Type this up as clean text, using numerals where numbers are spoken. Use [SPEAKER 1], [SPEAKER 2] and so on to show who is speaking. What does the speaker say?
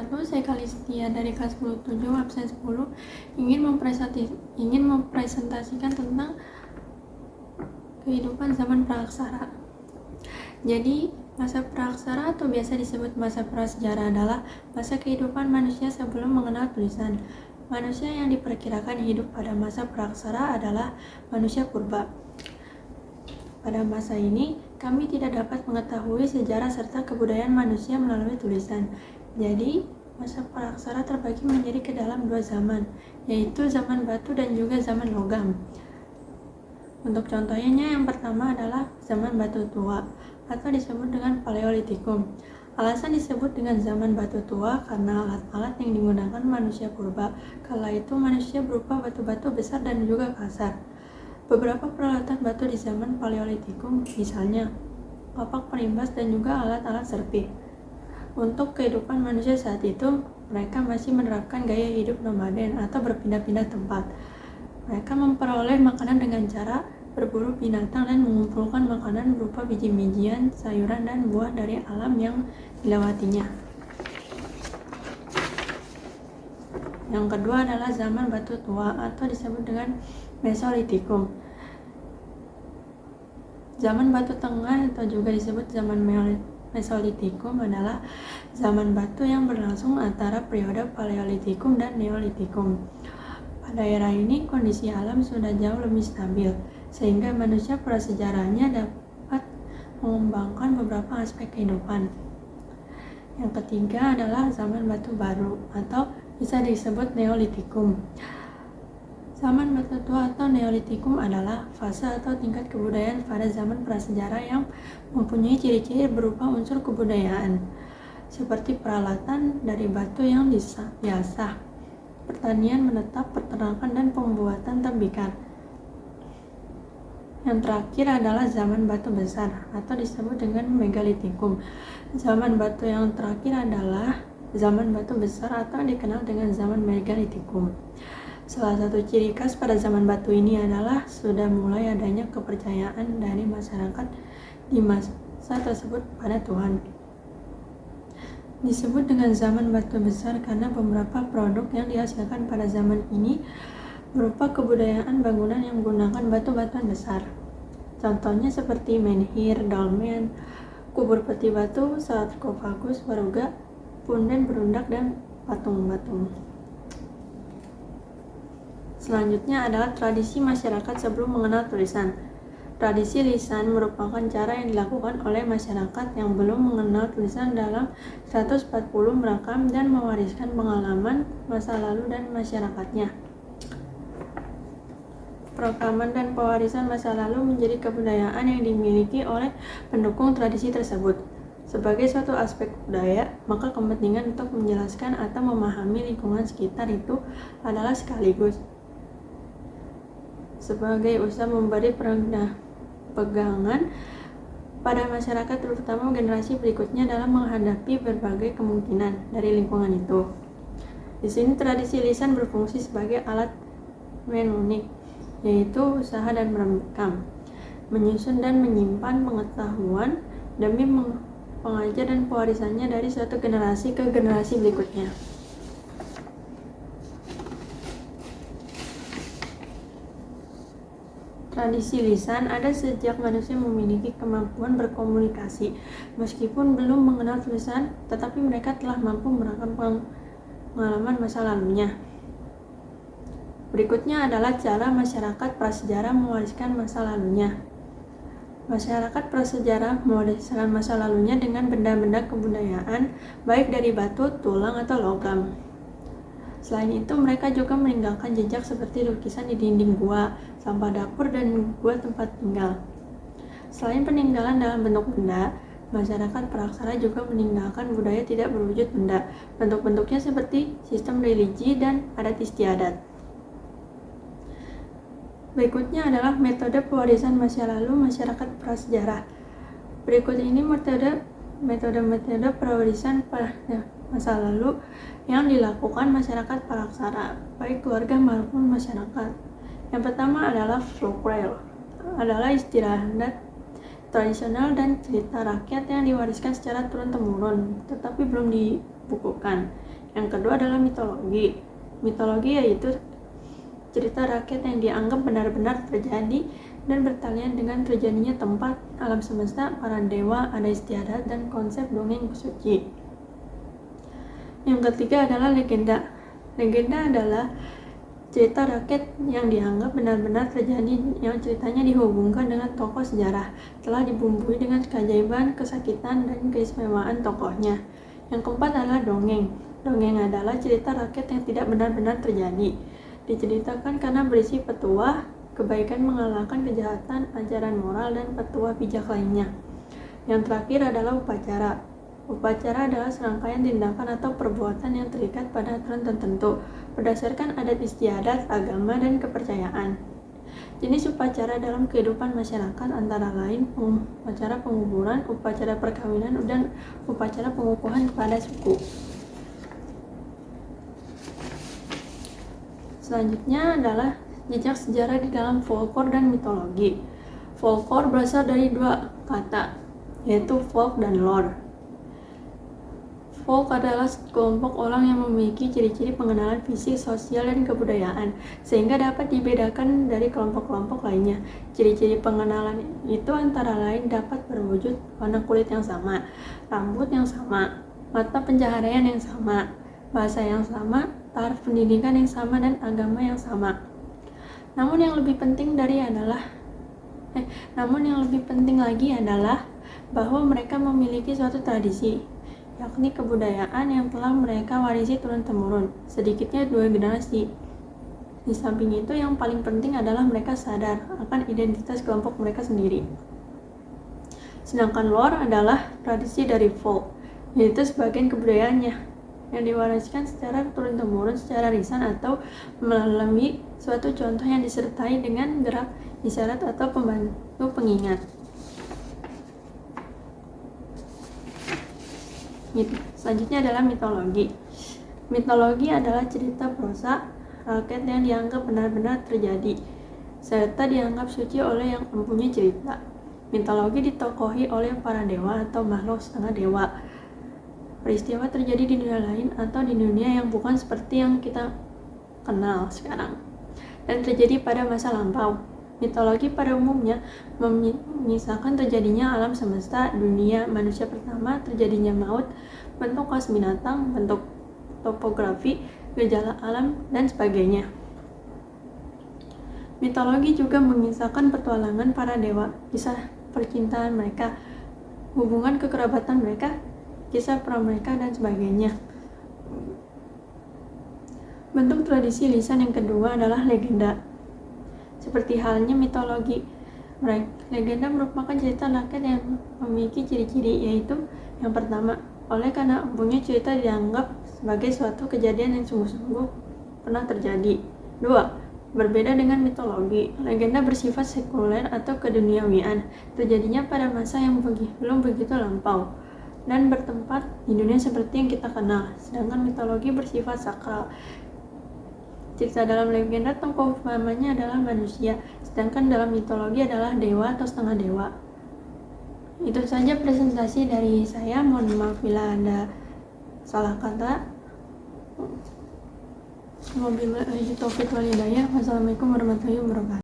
[SPEAKER 1] wabarakatuh. Saya Kalistia dari kelas 10-7 absen 10 ingin mempresentasikan tentang kehidupan zaman praaksara. Jadi, masa praaksara atau biasa disebut masa prasejarah adalah masa kehidupan manusia sebelum mengenal tulisan. Manusia yang diperkirakan hidup pada masa praaksara adalah manusia purba. Pada masa ini, kami tidak dapat mengetahui sejarah serta kebudayaan manusia melalui tulisan. Jadi, masa praaksara terbagi menjadi ke dalam dua zaman, yaitu zaman batu dan juga zaman logam. Untuk contohnya, yang pertama adalah zaman batu tua, atau disebut dengan Paleolitikum. Alasan disebut dengan zaman batu tua karena alat-alat yang digunakan manusia purba kala itu manusia berupa batu-batu besar dan juga kasar. Beberapa peralatan batu di zaman Paleolitikum, misalnya papak perimbas dan juga alat-alat serpit. Untuk kehidupan manusia saat itu, mereka masih menerapkan gaya hidup nomaden atau berpindah-pindah tempat. Mereka memperoleh makanan dengan cara berburu binatang dan mengumpulkan makanan berupa biji-bijian, sayuran, dan buah dari alam yang dilewatinya. Yang kedua adalah zaman batu tua atau disebut dengan Mesolitikum. Zaman batu tengah atau juga disebut zaman Mesolitikum adalah zaman batu yang berlangsung antara periode Paleolitikum dan Neolitikum. Pada era ini kondisi alam sudah jauh lebih stabil, sehingga manusia prasejarahnya dapat mengembangkan beberapa aspek kehidupan. Yang ketiga adalah zaman batu baru atau bisa disebut Neolitikum. Zaman batu tua atau Neolitikum adalah fase atau tingkat kebudayaan pada zaman prasejarah yang mempunyai ciri-ciri berupa unsur kebudayaan, seperti peralatan dari batu yang diasah, pertanian menetap, peternakan, dan pembuatan tembikar. Yang terakhir adalah zaman batu besar atau disebut dengan Megalitikum. Zaman batu yang terakhir adalah zaman batu besar atau dikenal dengan zaman Megalitikum. Salah satu ciri khas pada zaman batu ini adalah sudah mulai adanya kepercayaan dari masyarakat di masa tersebut pada Tuhan. Disebut dengan zaman batu besar karena beberapa produk yang dihasilkan pada zaman ini berupa kebudayaan bangunan yang menggunakan batu-batuan besar. Contohnya seperti menhir, dolmen, kubur peti batu, sarkofagus, waruga, punden berundak, dan patung-patung. Selanjutnya adalah tradisi masyarakat sebelum mengenal tulisan. Tradisi lisan merupakan cara yang dilakukan oleh masyarakat yang belum mengenal tulisan dalam 140 merekam dan mewariskan pengalaman masa lalu dan masyarakatnya. Perekaman dan pewarisan masa lalu menjadi kebudayaan yang dimiliki oleh pendukung tradisi tersebut. Sebagai suatu aspek budaya, maka kepentingan untuk menjelaskan atau memahami lingkungan sekitar itu adalah sekaligus sebagai usaha memberi pegangan pada masyarakat, terutama generasi berikutnya dalam menghadapi berbagai kemungkinan dari lingkungan itu. Di sini tradisi lisan berfungsi sebagai alat mnemonik, yaitu usaha dan merekam, menyusun dan menyimpan pengetahuan demi pengajar dan pewarisannya dari suatu generasi ke generasi berikutnya. Tradisi lisan ada sejak manusia memiliki kemampuan berkomunikasi. Meskipun belum mengenal tulisan, tetapi mereka telah mampu merekam pengalaman masa lalunya. Berikutnya adalah cara masyarakat prasejarah mewariskan masa lalunya. Masyarakat prasejarah mewariskan masa lalunya dengan benda-benda kebudayaan, baik dari batu, tulang, atau logam. Selain itu, mereka juga meninggalkan jejak seperti lukisan di dinding gua, sampah dapur, dan gua tempat tinggal. Selain peninggalan dalam bentuk benda, masyarakat praaksara juga meninggalkan budaya tidak berwujud benda. Bentuk-bentuknya seperti sistem religi dan adat istiadat. Berikutnya adalah metode pewarisan masa lalu masyarakat prasejarah. Berikut ini metode pewarisan pada masa lalu yang dilakukan masyarakat praaksara, baik keluarga maupun masyarakat. Yang pertama adalah folklore, adalah istilah adat tradisional dan cerita rakyat yang diwariskan secara turun-temurun, tetapi belum dibukukan. Yang kedua adalah mitologi. Mitologi yaitu cerita rakyat yang dianggap benar-benar terjadi dan bertalian dengan terjadinya tempat, alam semesta, para dewa, ada istiadat, dan konsep dongeng suci. Yang ketiga adalah legenda. Legenda adalah cerita rakyat yang dianggap benar-benar terjadi, yang ceritanya dihubungkan dengan tokoh sejarah, telah dibumbui dengan keajaiban, kesakitan, dan keistimewaan tokohnya. Yang keempat adalah dongeng. Dongeng adalah cerita rakyat yang tidak benar-benar terjadi, diceritakan karena berisi petuah, kebaikan mengalahkan kejahatan, ajaran moral, dan petuah bijak lainnya. Yang terakhir adalah upacara. Upacara adalah serangkaian tindakan atau perbuatan yang terikat pada aturan tertentu berdasarkan adat istiadat, agama, dan kepercayaan. Jenis upacara dalam kehidupan masyarakat antara lain upacara penguburan, upacara perkawinan, dan upacara pengukuhan kepada suku. Selanjutnya adalah jejak sejarah di dalam folklore dan mitologi. Folklore berasal dari dua kata, yaitu folk dan lore. Folk adalah kelompok orang yang memiliki ciri-ciri pengenalan fisik, sosial, dan kebudayaan, sehingga dapat dibedakan dari kelompok-kelompok lainnya. Ciri-ciri pengenalan itu antara lain dapat berwujud warna kulit yang sama, rambut yang sama, mata pencaharian yang sama, bahasa yang sama, taraf pendidikan yang sama, dan agama yang sama. Namun yang lebih penting lagi adalah bahwa mereka memiliki suatu tradisi, yakni kebudayaan yang telah mereka warisi turun-temurun, sedikitnya 2 generasi. Di samping itu, yang paling penting adalah mereka sadar akan identitas kelompok mereka sendiri. Sedangkan lore adalah tradisi dari folk, yaitu sebagian kebudayaannya yang diwariskan secara turun-temurun secara lisan atau melalui suatu contoh yang disertai dengan gerak isyarat atau pembantu pengingat. Selanjutnya adalah mitologi. Mitologi adalah cerita prosa rakyat yang dianggap benar-benar terjadi, serta dianggap suci oleh yang mempunyai cerita. Mitologi ditokohi oleh para dewa atau makhluk setengah dewa. Peristiwa terjadi di dunia lain atau di dunia yang bukan seperti yang kita kenal sekarang, dan terjadi pada masa lampau. Mitologi pada umumnya mengisahkan terjadinya alam semesta, dunia, manusia pertama, terjadinya maut, bentuk khas binatang, bentuk topografi, gejala alam, dan sebagainya. Mitologi juga mengisahkan petualangan para dewa, kisah percintaan mereka, hubungan kekerabatan mereka, kisah perang mereka, dan sebagainya. Bentuk tradisi lisan yang kedua adalah legenda. Seperti halnya mitologi, legenda merupakan cerita rakyat yang memiliki ciri-ciri, yaitu yang pertama, oleh karena mempunyai cerita dianggap sebagai suatu kejadian yang sungguh-sungguh pernah terjadi. 2. Berbeda dengan mitologi, legenda bersifat sekuler atau keduniawian, terjadinya pada masa yang belum begitu lampau dan bertempat di dunia seperti yang kita kenal. Sedangkan mitologi bersifat sakral. Cerita dalam legenda tokoh utamanya adalah manusia, sedangkan dalam mitologi adalah dewa atau setengah dewa. Itu saja presentasi dari saya. Mohon maaf bila ada salah kata. Wabillahi taufiq wal hidayah. Wassalamualaikum warahmatullahi wabarakatuh.